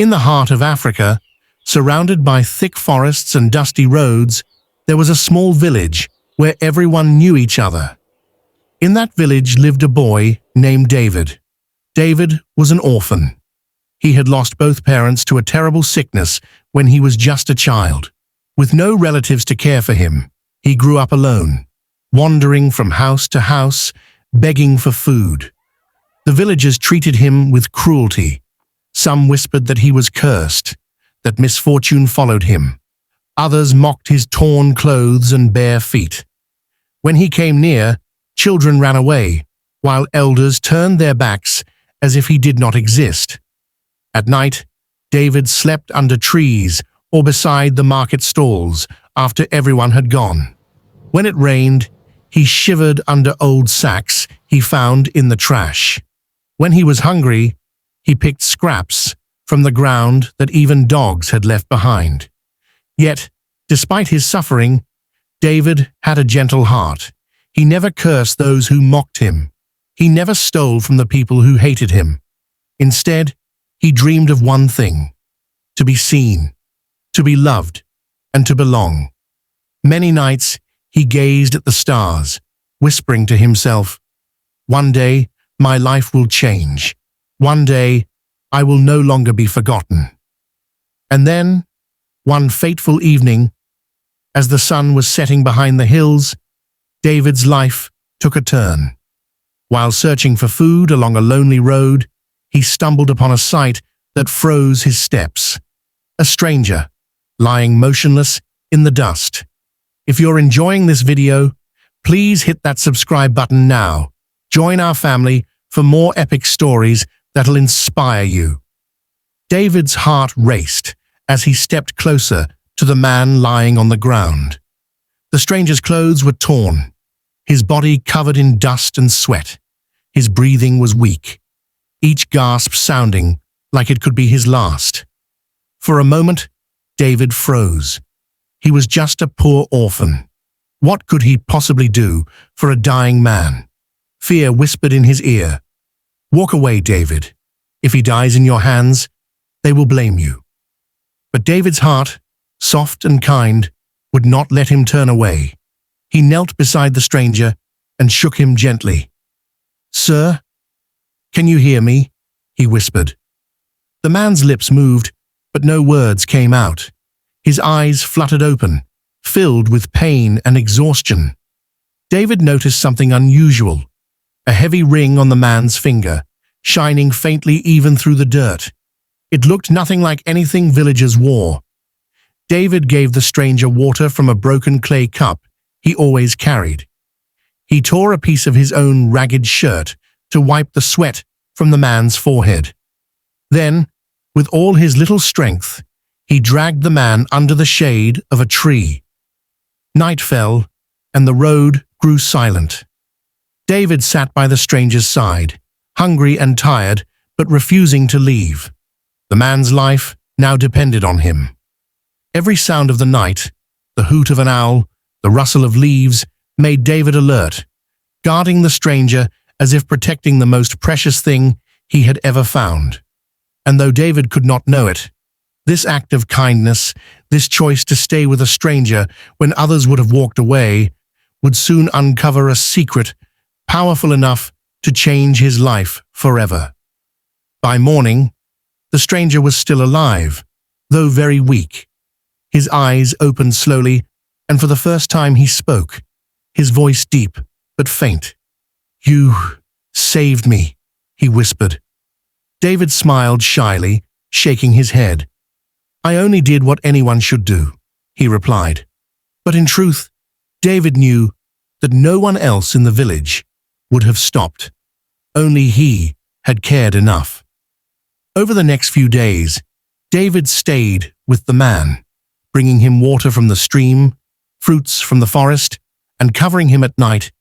In the heart of Africa, surrounded by thick forests and dusty roads, there was a small village where everyone knew each other. In that village lived a boy named David. David was an orphan. He had lost both parents to a terrible sickness when he was just a child. With no relatives to care for him, he grew up alone, wandering from house to house, begging for food. The villagers treated him with cruelty. Some whispered that he was cursed, that misfortune followed him. Others mocked his torn clothes and bare feet. When he came near, children ran away, while elders turned their backs as if he did not exist. At night, David slept under trees or beside the market stalls after everyone had gone. When it rained, he shivered under old sacks he found in the trash. When he was hungry, he picked scraps from the ground that even dogs had left behind. Yet, despite his suffering, David had a gentle heart. He never cursed those who mocked him. He never stole from the people who hated him. Instead, he dreamed of one thing: to be seen, to be loved, and to belong. Many nights he gazed at the stars, whispering to himself, "One day my life will change. One day I will no longer be forgotten." And then, one fateful evening, as the sun was setting behind the hills, David's life took a turn. While searching for food along a lonely road, he stumbled upon a sight that froze his steps. A stranger, lying motionless in the dust. If you're enjoying this video, please hit that subscribe button now. Join our family for more epic stories that'll inspire you. David's heart raced as he stepped closer to the man lying on the ground. The stranger's clothes were torn, his body covered in dust and sweat. His breathing was weak, each gasp sounding like it could be his last. For a moment, David froze. He was just a poor orphan. What could he possibly do for a dying man? Fear whispered in his ear, "Walk away, David. If he dies in your hands, they will blame you." But David's heart, soft and kind, would not let him turn away. He knelt beside the stranger and shook him gently. "Sir, can you hear me?" he whispered. The man's lips moved, but no words came out. His eyes fluttered open, filled with pain and exhaustion. David noticed something unusual, a heavy ring on the man's finger, shining faintly even through the dirt. It looked nothing like anything villagers wore. David gave the stranger water from a broken clay cup he always carried. He tore a piece of his own ragged shirt to wipe the sweat from the man's forehead. Then, with all his little strength, he dragged the man under the shade of a tree. Night fell, and the road grew silent. David sat by the stranger's side, hungry and tired, but refusing to leave. The man's life now depended on him. Every sound of the night, the hoot of an owl, the rustle of leaves, made David alert, guarding the stranger as if protecting the most precious thing he had ever found. And though David could not know it, this act of kindness, this choice to stay with a stranger when others would have walked away, would soon uncover a secret powerful enough to change his life forever. By morning, the stranger was still alive, though very weak. His eyes opened slowly, and for the first time he spoke, his voice deep but faint. "You saved me," he whispered. David smiled shyly, shaking his head. "I only did what anyone should do," he replied. But in truth, David knew that no one else in the village would have stopped. Only he had cared enough. Over the next few days, David stayed with the man, bringing him water from the stream, fruits from the forest, and covering him at night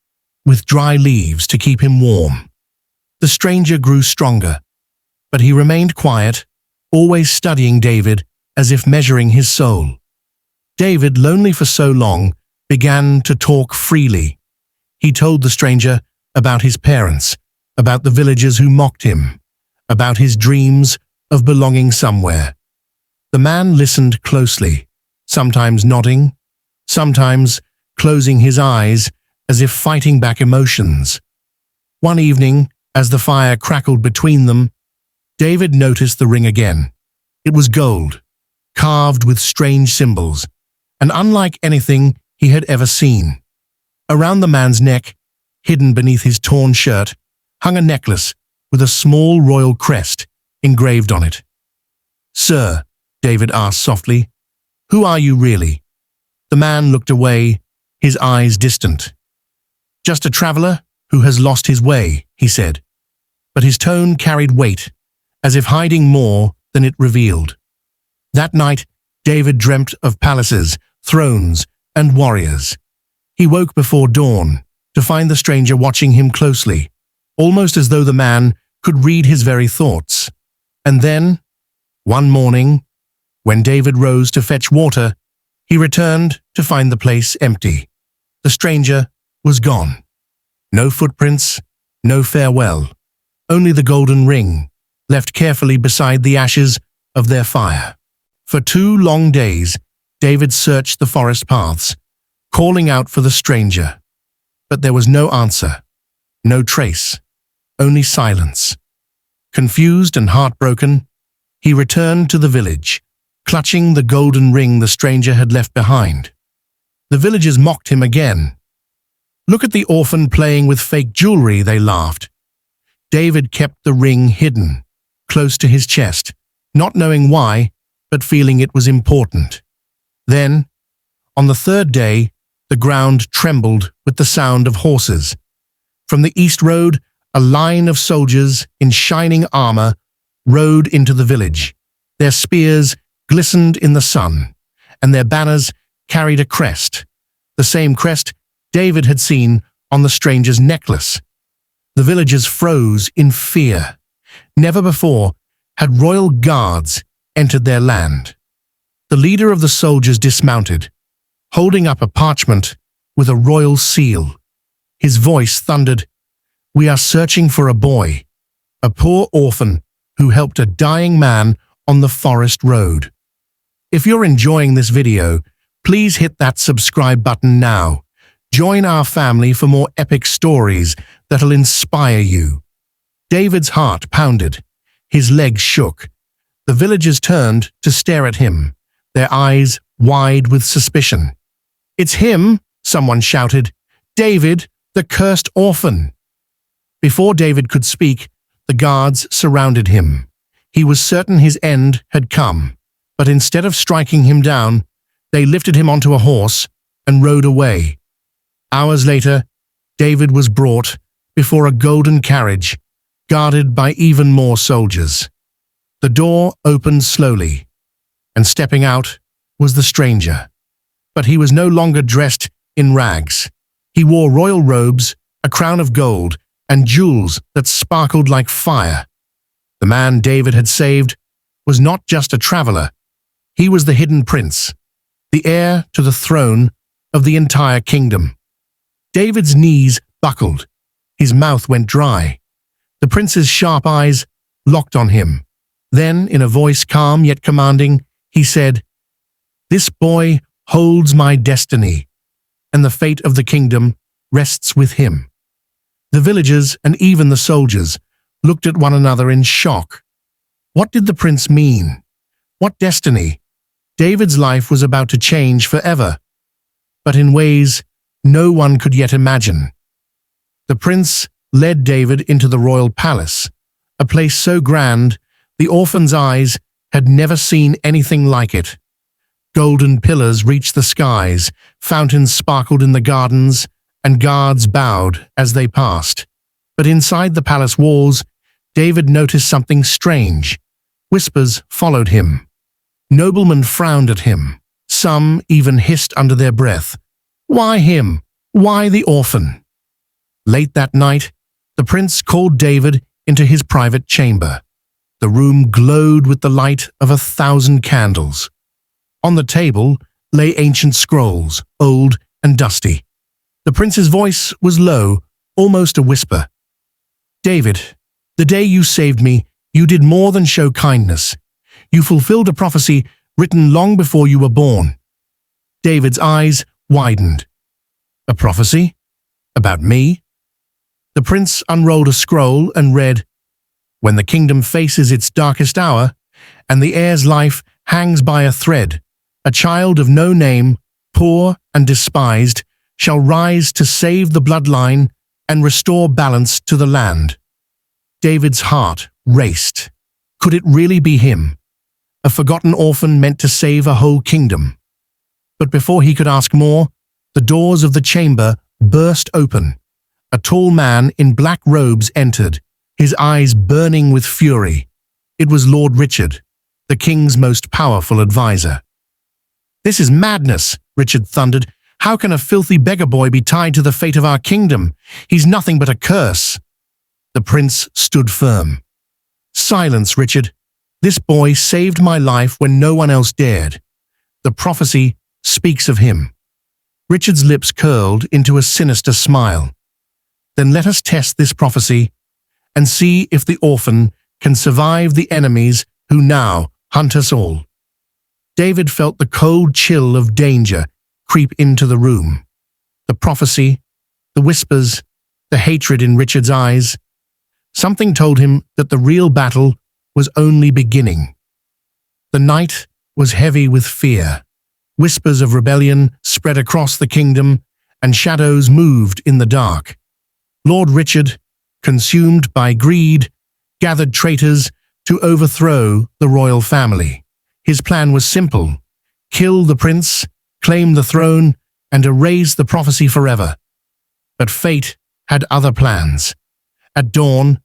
with dry leaves to keep him warm. The stranger grew stronger, but he remained quiet, always studying David as if measuring his soul. David, lonely for so long, began to talk freely. He told the stranger about his parents, about the villagers who mocked him, about his dreams of belonging somewhere. The man listened closely, sometimes nodding, sometimes closing his eyes as if fighting back emotions. One evening, as the fire crackled between them, David noticed the ring again. It was gold, carved with strange symbols, and unlike anything he had ever seen. Around the man's neck, hidden beneath his torn shirt, hung a necklace with a small royal crest engraved on it. "Sir," David asked softly, "who are you really?" The man looked away, his eyes distant. "Just a traveler who has lost his way," he said, but his tone carried weight, as if hiding more than it revealed. That night, David dreamt of palaces, thrones, and warriors. He woke before dawn to find the stranger watching him closely, almost as though the man could read his very thoughts. And then, one morning, when David rose to fetch water, he returned to find the place empty. The stranger was gone. No footprints, no farewell, only the golden ring, left carefully beside the ashes of their fire. For 2 long days, David searched the forest paths, calling out for the stranger. But there was no answer, no trace, only silence. Confused and heartbroken, he returned to the village, clutching the golden ring the stranger had left behind. The villagers mocked him again. "Look at the orphan playing with fake jewelry," they laughed. David kept the ring hidden, close to his chest, not knowing why, but feeling it was important. Then, on the 3rd day, the ground trembled with the sound of horses. From the east road, a line of soldiers in shining armor rode into the village. Their spears glistened in the sun, and their banners carried a crest, the same crest David had seen on the stranger's necklace. The villagers froze in fear. Never before had royal guards entered their land. The leader of the soldiers dismounted, holding up a parchment with a royal seal. His voice thundered, "We are searching for a boy, a poor orphan who helped a dying man on the forest road." If you're enjoying this video, please hit that subscribe button now. Join our family for more epic stories that'll inspire you. David's heart pounded. His legs shook. The villagers turned to stare at him, their eyes wide with suspicion. "It's him!" someone shouted. "David, the cursed orphan!" Before David could speak, the guards surrounded him. He was certain his end had come, but instead of striking him down, they lifted him onto a horse and rode away. Hours later, David was brought before a golden carriage, guarded by even more soldiers. The door opened slowly, and stepping out was the stranger. But he was no longer dressed in rags. He wore royal robes, a crown of gold, and jewels that sparkled like fire. The man David had saved was not just a traveler. He was the hidden prince, the heir to the throne of the entire kingdom. David's knees buckled. His mouth went dry. The prince's sharp eyes locked on him. Then, in a voice calm yet commanding, he said, "This boy holds my destiny, and the fate of the kingdom rests with him." The villagers and even the soldiers looked at one another in shock. What did the prince mean? What destiny? David's life was about to change forever, but in ways no one could yet imagine. The prince led David into the royal palace, a place so grand the orphan's eyes had never seen anything like it. Golden pillars reached the skies, fountains sparkled in the gardens, and guards bowed as they passed. But inside the palace walls, David noticed something strange. Whispers followed him. Noblemen frowned at him. Some even hissed under their breath. Why him? Why the orphan? Late that night, the prince called David into his private chamber. The room glowed with the light of 1,000 candles. On the table lay ancient scrolls, old and dusty. The prince's voice was low, almost a whisper. "David, the day you saved me You did more than show kindness. You fulfilled a prophecy written long before you were born. David's eyes widened. A prophecy? About me? The prince unrolled a scroll and read, "When the kingdom faces its darkest hour, and the heir's life hangs by a thread, a child of no name, poor and despised, shall rise to save the bloodline and restore balance to the land." David's heart raced. Could it really be him? A forgotten orphan meant to save a whole kingdom. But before he could ask more, the doors of the chamber burst open. A tall man in black robes entered, his eyes burning with fury. It was Lord Richard, the king's most powerful advisor. "This is madness," Richard thundered. "How can a filthy beggar boy be tied to the fate of our kingdom? He's nothing but a curse." The prince stood firm. "Silence, Richard. This boy saved my life when no one else dared. The prophecy speaks of him." Richard's lips curled into a sinister smile. "Then let us test this prophecy and see if the orphan can survive the enemies who now hunt us all." David felt the cold chill of danger creep into the room. The prophecy, the whispers, the hatred in Richard's eyes. Something told him that the real battle was only beginning. The night was heavy with fear. Whispers of rebellion spread across the kingdom, and shadows moved in the dark. Lord Richard, consumed by greed, gathered traitors to overthrow the royal family. His plan was simple: kill the prince, claim the throne, and erase the prophecy forever. But fate had other plans. At dawn,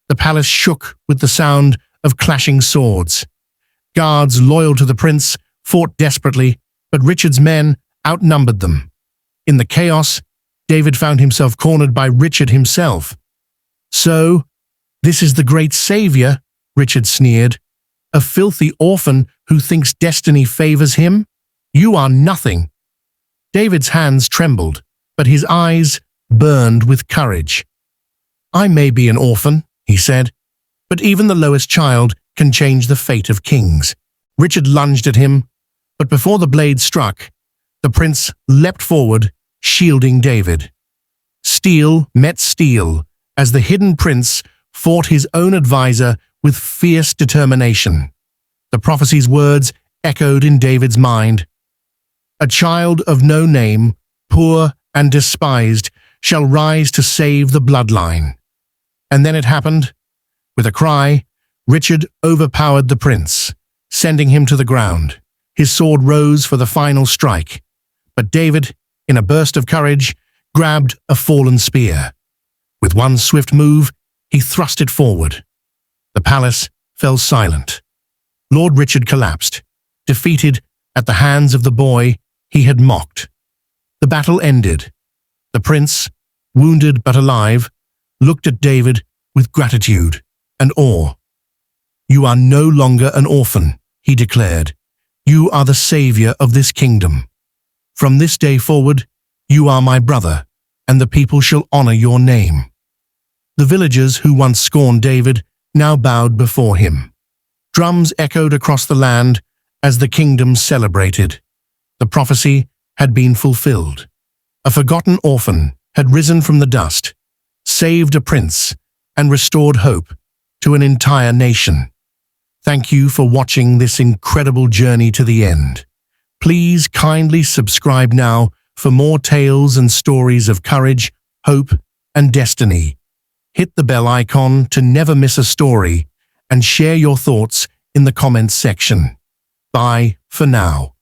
the palace shook with the sound of clashing swords. Guards loyal to the prince fought desperately, but Richard's men outnumbered them. In the chaos, David found himself cornered by Richard himself. "So, this is the great savior," Richard sneered. "A filthy orphan who thinks destiny favors him? You are nothing." David's hands trembled, but his eyes burned with courage. "I may be an orphan," he said, "but even the lowest child can change the fate of kings." Richard lunged at him, but before the blade struck, the prince leapt forward, shielding David. Steel met steel as the hidden prince fought his own advisor with fierce determination. The prophecy's words echoed in David's mind. "A child of no name, poor and despised, shall rise to save the bloodline." And then it happened. With a cry, Richard overpowered the prince, sending him to the ground. His sword rose for the final strike, but David, in a burst of courage, grabbed a fallen spear. With one swift move, he thrust it forward. The palace fell silent. Lord Richard collapsed, defeated at the hands of the boy he had mocked. The battle ended. The prince, wounded but alive, looked at David with gratitude and awe. "You are no longer an orphan," he declared. "You are the savior of this kingdom. From this day forward, you are my brother, and the people shall honor your name." The villagers who once scorned David now bowed before him. Drums echoed across the land as the kingdom celebrated. The prophecy had been fulfilled. A forgotten orphan had risen from the dust, saved a prince, and restored hope to an entire nation. Thank you for watching this incredible journey to the end. Please kindly subscribe now for more tales and stories of courage, hope, and destiny. Hit the bell icon to never miss a story and share your thoughts in the comments section. Bye for now.